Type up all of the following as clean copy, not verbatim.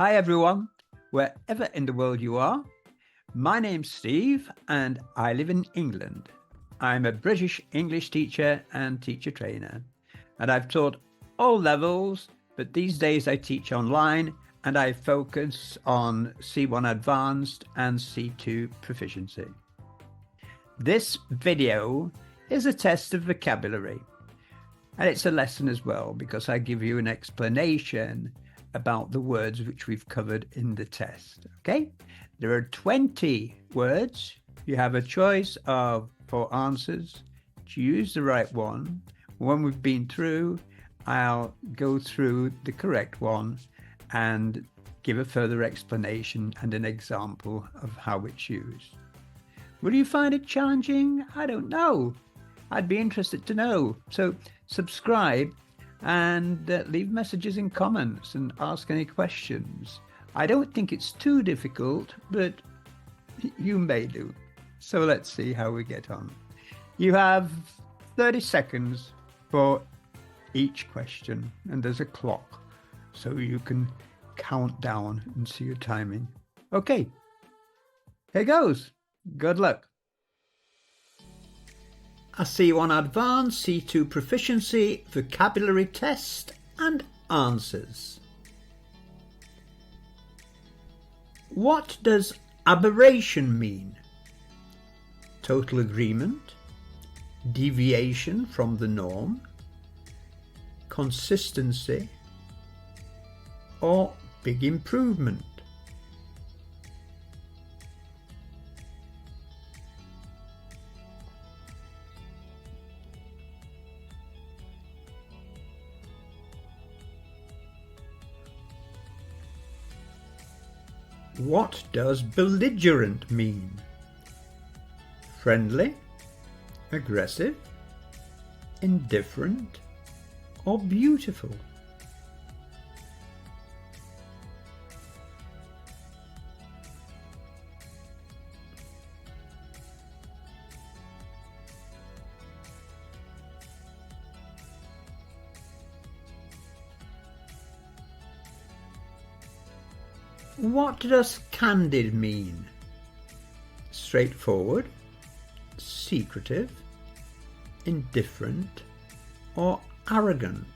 Hi everyone, wherever in the world you are. My name's Steve and I live in England. I'm a British English teacher and teacher trainer, and I've taught all levels, but these days I teach online and I focus on C1 Advanced and C2 Proficiency. This video is a test of vocabulary, and it's a lesson as well because I give you an explanation about the words which we've covered in the test. Okay, there are 20 words. You have a choice of 4 answers. Choose the right one. When we've been through, I'll go through the correct one and give a further explanation and an example of how it's used. Will you find it challenging? I don't know. I'd be interested to know. So subscribe and leave messages in comments and ask any questions. I don't think it's too difficult, but you may do. So let's see how we get on. You have 30 seconds for each question, and there's a clock so you can count down and see your timing. Okay, here goes. Good luck. A C1 Advanced, C2 Proficiency, Vocabulary Test and Answers. What does aberration mean? Total agreement, deviation from the norm, consistency, or big improvement? What does belligerent mean? Friendly, aggressive, indifferent, or beautiful? What does candid mean? Straightforward, secretive, indifferent, or arrogant?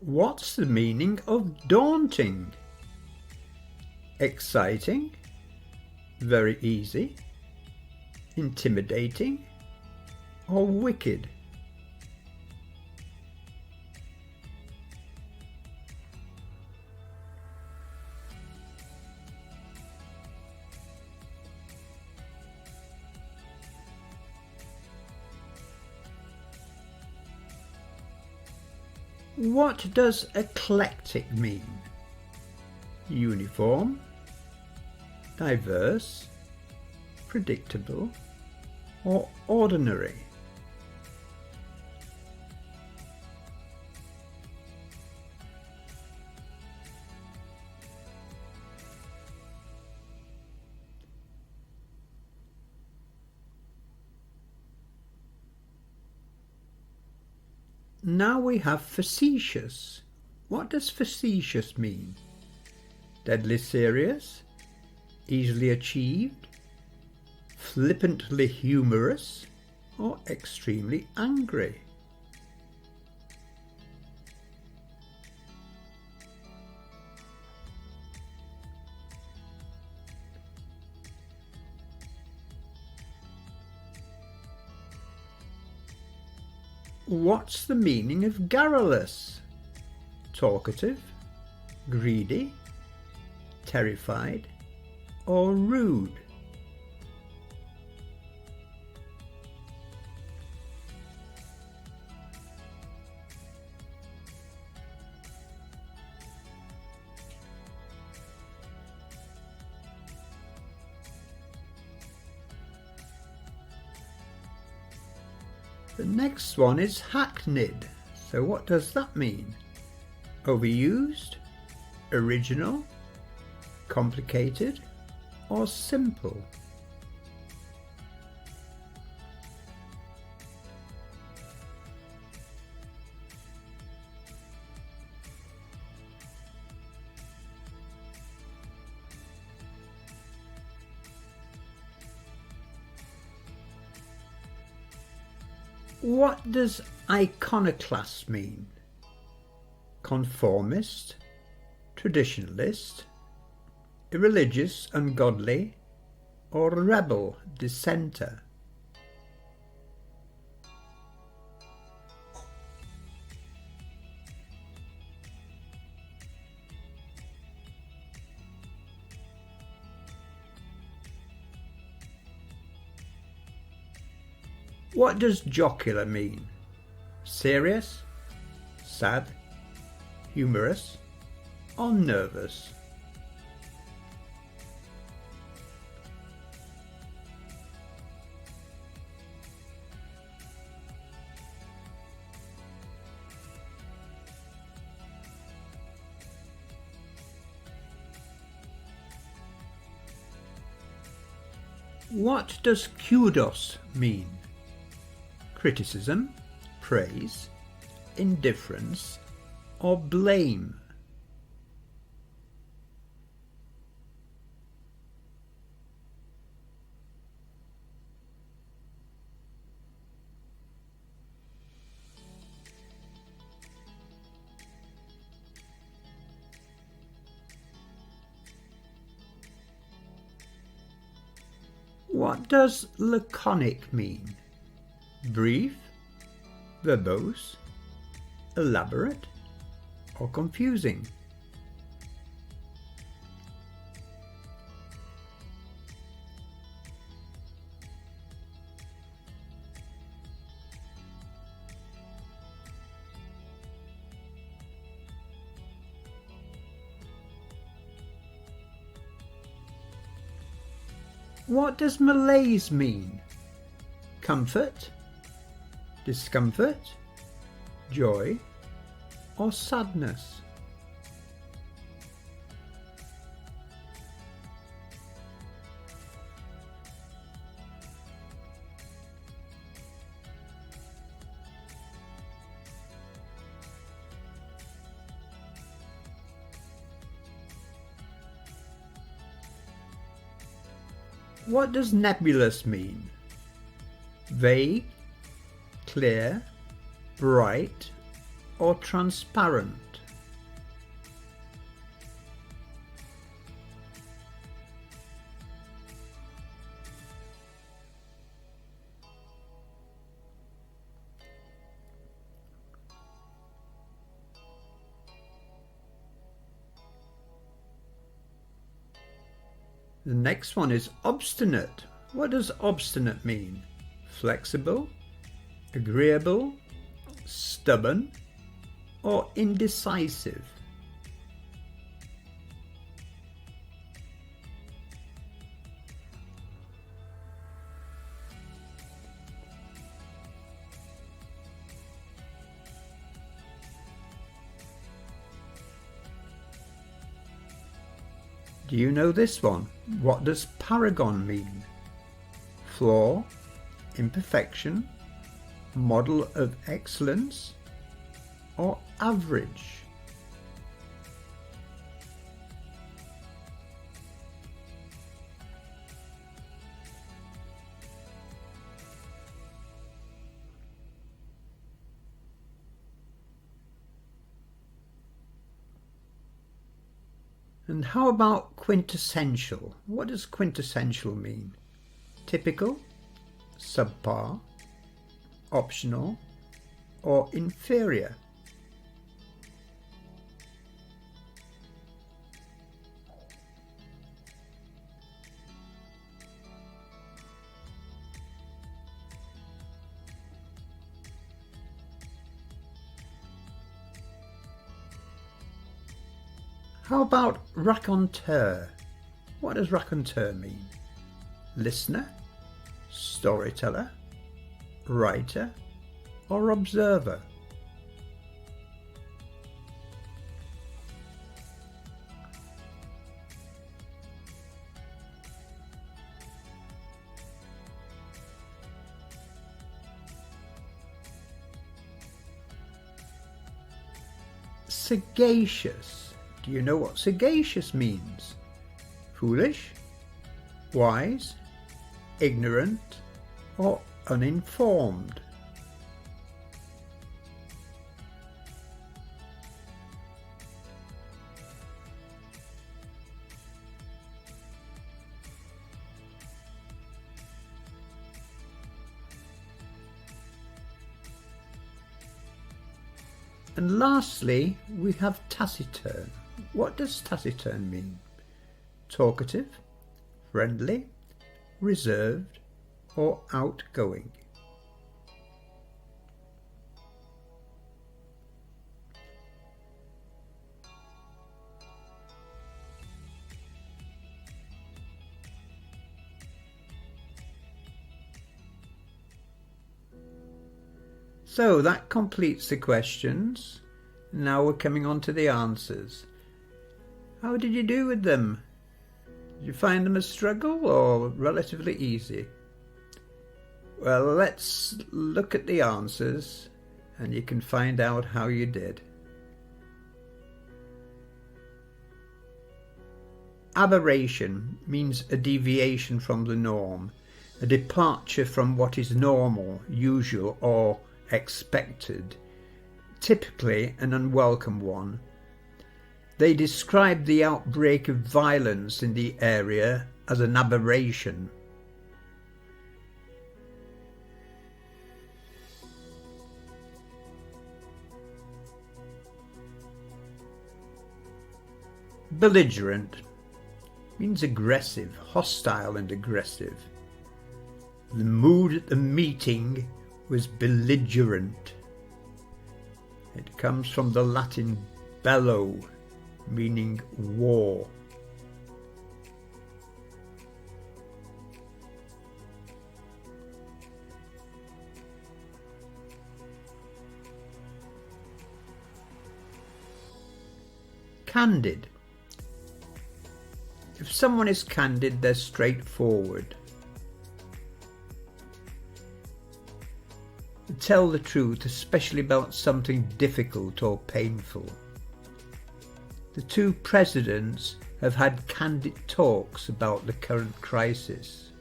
What's the meaning of daunting? Exciting, very easy, intimidating, or wicked? What does eclectic mean? Uniform, diverse, predictable, or ordinary? Now we have facetious. What does facetious mean? Deadly serious, easily achieved, flippantly humorous, or extremely angry? What's the meaning of garrulous? Talkative, greedy, terrified, or rude? The next one is hackneyed. So what does that mean? overused, original, complicated, or simple? What does iconoclast mean? Conformist, traditionalist, irreligious, ungodly, or rebel, dissenter? What does jocular mean? Serious, sad, humorous, or nervous? What does kudos mean? Criticism, praise, indifference, or blame? What does laconic mean? Brief, verbose, elaborate, or confusing? What does malaise mean? Comfort, discomfort, joy, or sadness? What does nebulous mean? Vague, clear, bright, or transparent? The next one is obstinate. What does obstinate mean? Flexible, agreeable, stubborn, or indecisive? Do you know this one? What does paragon mean? Flaw, imperfection, model of excellence, or average? And how about quintessential? What does quintessential mean? Typical, subpar, optional, or inferior? How about raconteur? What does raconteur mean? Listener, storyteller, writer, or observer? Sagacious. Do you know what sagacious means? Foolish, wise, ignorant, or uninformed? And lastly, we have taciturn. What does taciturn mean? Talkative, friendly, reserved, or outgoing? So that completes the questions. Now we're coming on to the answers. How did you do with them? Did you find them a struggle or relatively easy? Well, let's look at the answers and you can find out how you did. Aberration means a deviation from the norm, a departure from what is normal, usual, or expected, typically an unwelcome one. They describe the outbreak of violence in the area as an aberration. Belligerent means aggressive, hostile and aggressive. The mood at the meeting was belligerent. It comes from the Latin bello, meaning war. Candid. If someone is candid, they're straightforward. Tell the truth, especially about something difficult or painful. The two presidents have had candid talks about the current crisis.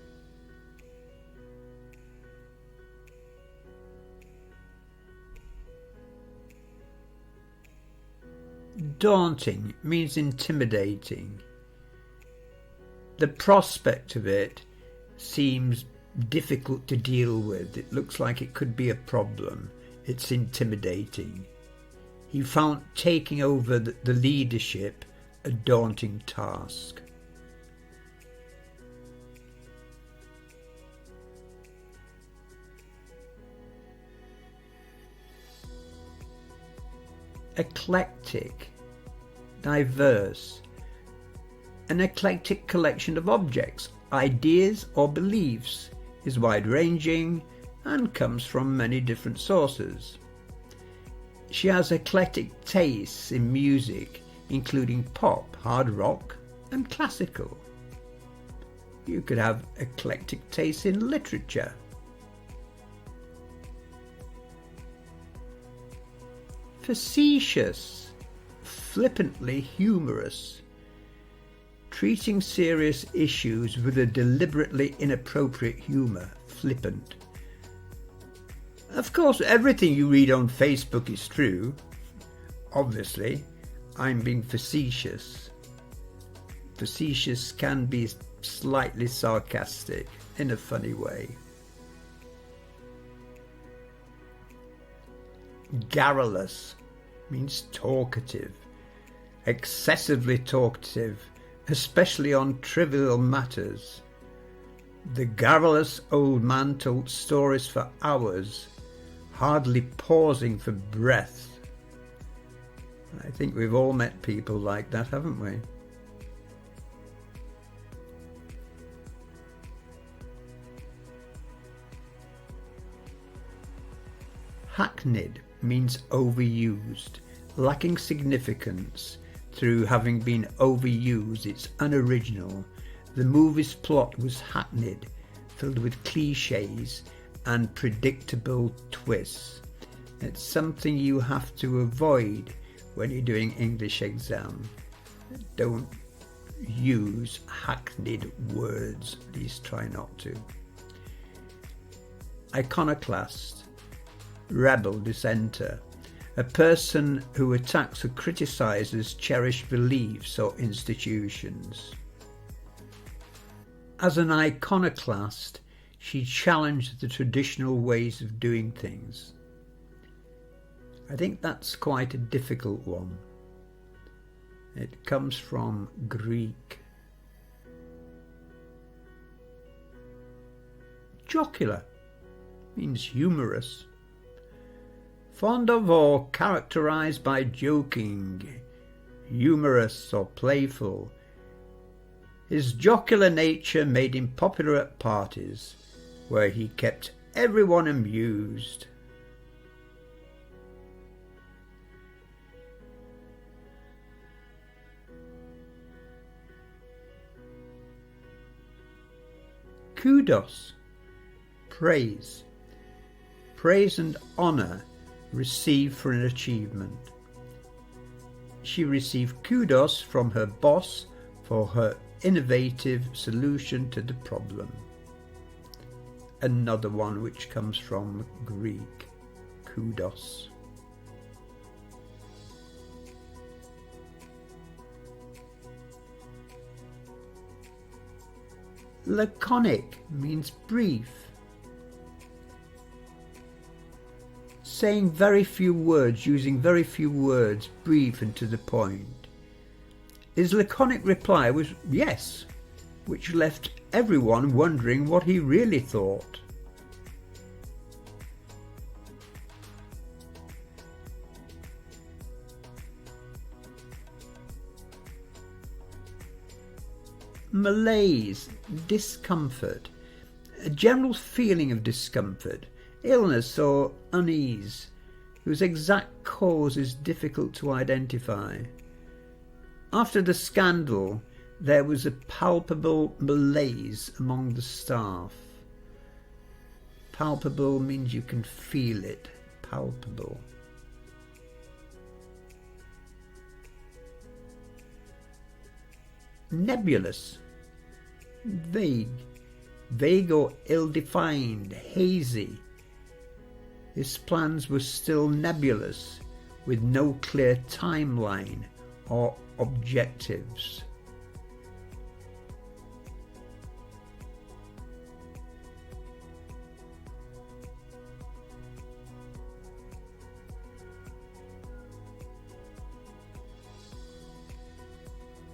Daunting means intimidating. The prospect of it seems difficult to deal with. It looks like it could be a problem. It's intimidating. He found taking over the leadership a daunting task. Eclectic, diverse. An eclectic collection of objects, ideas or beliefs, is wide-ranging and comes from many different sources. She has eclectic tastes in music, including pop, hard rock and classical. You could have eclectic tastes in literature. Facetious, flippantly humorous. Treating serious issues with a deliberately inappropriate humour, flippant. Of course, everything you read on Facebook is true. Obviously, I'm being facetious. Facetious can be slightly sarcastic in a funny way. Garrulous means talkative, excessively talkative, especially on trivial matters. The garrulous old man told stories for hours, hardly pausing for breath. I think we've all met people like that, haven't we? Hackneyed means overused, lacking significance. Through having been overused, it's unoriginal. The movie's plot was hackneyed, filled with cliches and predictable twists. It's something you have to avoid when you're doing English exam. Don't use hackneyed words, at least try not to. Iconoclast, rebel, dissenter, a person who attacks or criticizes cherished beliefs or institutions. As an iconoclast, she challenged the traditional ways of doing things. I think that's quite a difficult one. It comes from Greek. Jocular means humorous. Fond of or characterized by joking, humorous or playful. His jocular nature made him popular at parties, where he kept everyone amused. Kudos, praise. Praise and honour received for an achievement. She received kudos from her boss for her innovative solution to the problem. Another one which comes from Greek, kudos. Laconic means brief. Saying very few words, using very few words, brief and to the point. His laconic reply was yes, which left everyone wondering what he really thought. Malaise, discomfort, a general feeling of discomfort, illness or unease, whose exact cause is difficult to identify. After the scandal, there was a palpable malaise among the staff. Palpable means you can feel it, palpable. Nebulous, vague, vague or ill-defined, hazy. His plans were still nebulous, with no clear timeline or objectives.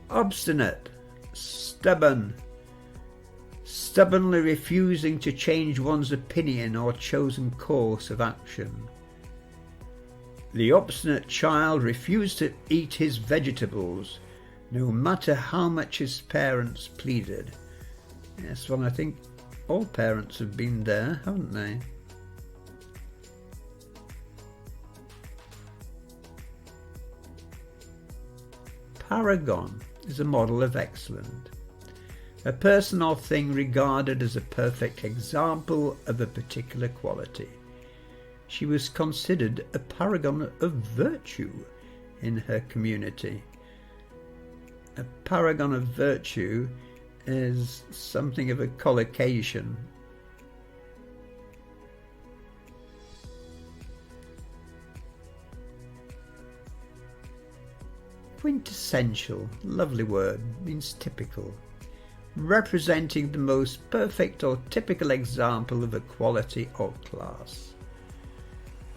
Obstinate, stubborn, stubbornly refusing to change one's opinion or chosen course of action. The obstinate child refused to eat his vegetables, no matter how much his parents pleaded. Yes, well, I think all parents have been there, haven't they? Paragon is a model of excellent. A person or thing regarded as a perfect example of a particular quality. She was considered a paragon of virtue in her community. A paragon of virtue is something of a collocation. Quintessential, lovely word, means typical, representing the most perfect or typical example of a quality or class.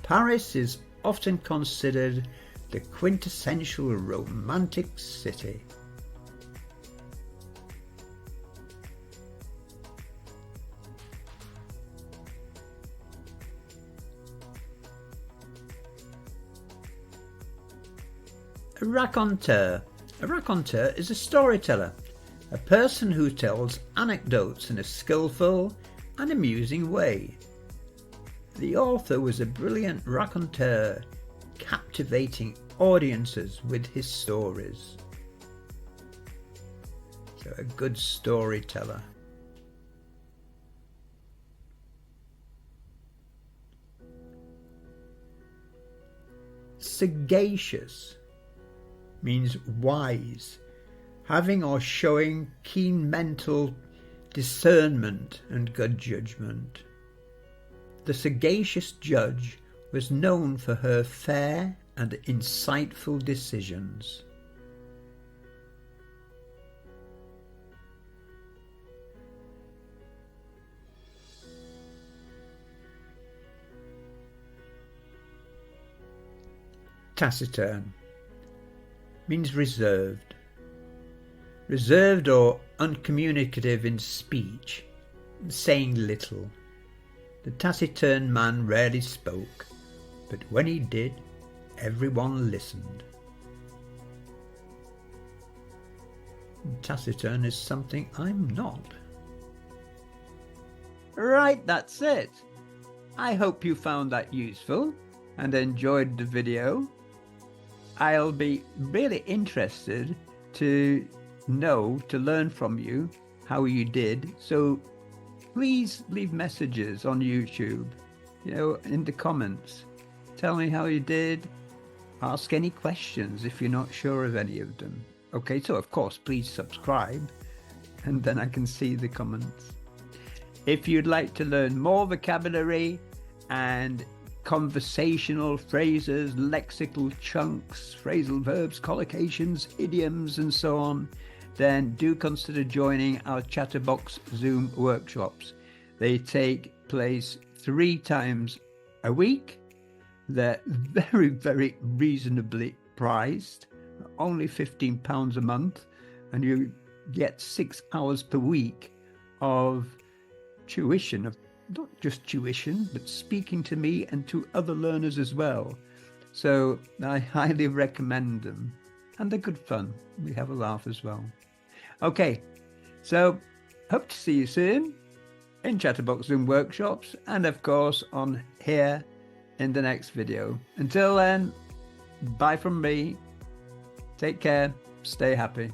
Paris is often considered the quintessential romantic city. A raconteur. A raconteur is a storyteller, a person who tells anecdotes in a skillful and amusing way. The author was a brilliant raconteur, captivating audiences with his stories. So a good storyteller. Sagacious means wise, having or showing keen mental discernment and good judgment. The sagacious judge was known for her fair and insightful decisions. Taciturn means reserved. Reserved or uncommunicative in speech, saying little. The taciturn man rarely spoke, but when he did, everyone listened. Taciturn is something I'm not. Right, that's it. I hope you found that useful and enjoyed the video. I'll be really interested to learn from you how you did. So please leave messages on YouTube, in the comments. Tell me how you did. Ask any questions if you're not sure of any of them. Okay, so of course, please subscribe and then I can see the comments. If you'd like to learn more vocabulary and conversational phrases, lexical chunks, phrasal verbs, collocations, idioms, and so on, then do consider joining our Chatterbox Zoom workshops. They take place 3 times a week. They're very, very reasonably priced, only £15 a month, and you get 6 hours per week of tuition, of not just tuition, but speaking to me and to other learners as well. So I highly recommend them. And they're good fun. We have a laugh as well. Okay, so hope to see you soon in Chatterbox Zoom workshops and of course on here in the next video. Until then, bye from me. Take care. Stay happy.